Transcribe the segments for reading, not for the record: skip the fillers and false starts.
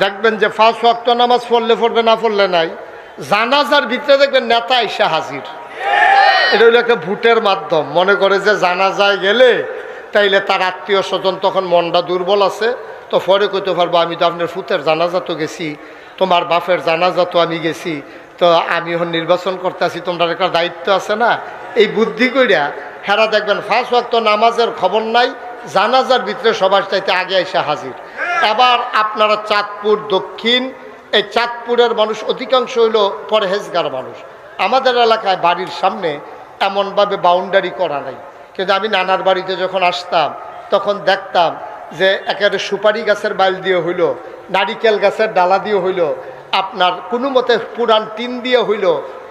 দেখবেন যে 5 ওয়াক্ত নামাজ পড়লে পড়বে, না পড়লে নাই। জানাজার ভিতরে দেখবেন নেতা এসে হাজির। এটা হলো একটা ভোটের মাধ্যম। মনে করে যে জানাজায় গেলে তাইলে তার আত্মীয় স্বজন তখন মনটা দুর্বল আছে, তো পরে কইতে পারবো আমি তো আপনার ফুতের জানাজা তো গেছি, তোমার বাপের জানাজা তো আমি গেছি, তো আমি এখন নির্বাচন করতে আসি, তোমরা একটা দায়িত্ব আছে না। এই বুদ্ধি কইরা হেরা দেখবেন 5 ওয়াক্ত নামাজের খবর নাই, জানাজার ভিতরে সবার চাইতে আগে এসে হাজির। এবার আপনারা চাঁদপুর দক্ষিণ, এই চাঁদপুরের মানুষ অধিকাংশ হইল পরহেজগার মানুষ। আমাদের এলাকায় বাড়ির সামনে এমনভাবে বাউন্ডারি করা নাই, কিন্তু আমি নানার বাড়িতে যখন আসতাম তখন দেখতাম যে একেবারে সুপারি গাছের বাইল দিয়ে হইল, নারিকেল গাছের ডালা দিয়ে হইল, আপনার কোনো মতে পুরান টিন দিয়ে হইল,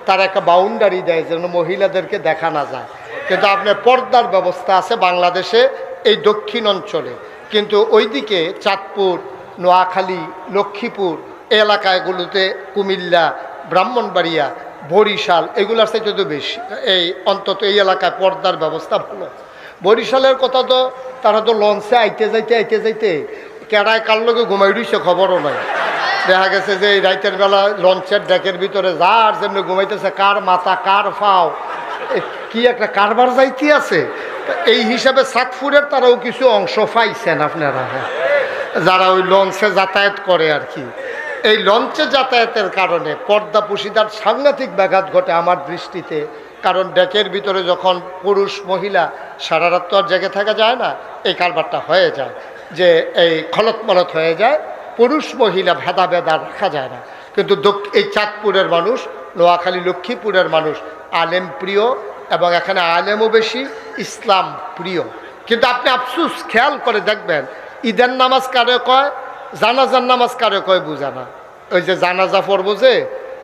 তার একটা বাউন্ডারি দেয় যেন মহিলাদেরকে দেখা না যায়। কিন্তু আপনার পর্দার ব্যবস্থা আছে বাংলাদেশে এই দক্ষিণ অঞ্চলে, কিন্তু ওইদিকে চাঁদপুর, নোয়াখালী, লক্ষ্মীপুর এই এলাকাগুলোতে, কুমিল্লা, ব্রাহ্মণবাড়িয়া, বরিশাল এগুলোর চাইতে তো বেশি, এই অন্তত এই এলাকায় পর্দার ব্যবস্থা ভালো। বরিশালের কথা তো তারা তো লঞ্চে আইতে যাইতে কেড়ায় কার লোকে ঘুমাই রইছে খবরও নাই। দেখা গেছে যে এই রাইতের বেলা লঞ্চের ডেকের ভিতরে যার যেমনি ঘুমাইতেছে, কার মাথা কার ফাও কি একটা কারবার যাইতে আছে। এই হিসাবে চাঁদপুরের তারাও কিছু অংশ পাইছেন আপনারা, যারা ওই লঞ্চে যাতায়াত করে আর কি। এই লঞ্চে যাতায়াতের কারণে পর্দা পুশিদার সাংঘাতিক ব্যাঘাত ঘটে আমার দৃষ্টিতে। কারণ ডেকের ভিতরে যখন পুরুষ মহিলা সারা রাত তো আর জেগে থাকা যায় না, এই কারবারটা হয়ে যায় যে এই খলতমলত হয়ে যায়, পুরুষ মহিলা ভেদাভেদ আর রাখা যায় না। কিন্তু এই চাঁদপুরের মানুষ, নোয়াখালী, লক্ষ্মীপুরের মানুষ আলেম প্রিয়, এবং এখানে আলেমও বেশি, ইসলাম প্রিয়। কিন্তু আপনি আফসুস খেয়াল করে দেখবেন ঈদের নামাজ কারে কয়, জানাজার নামাজ কারে কয় বুঝে না। ওই যে জানাজা পড়বো যে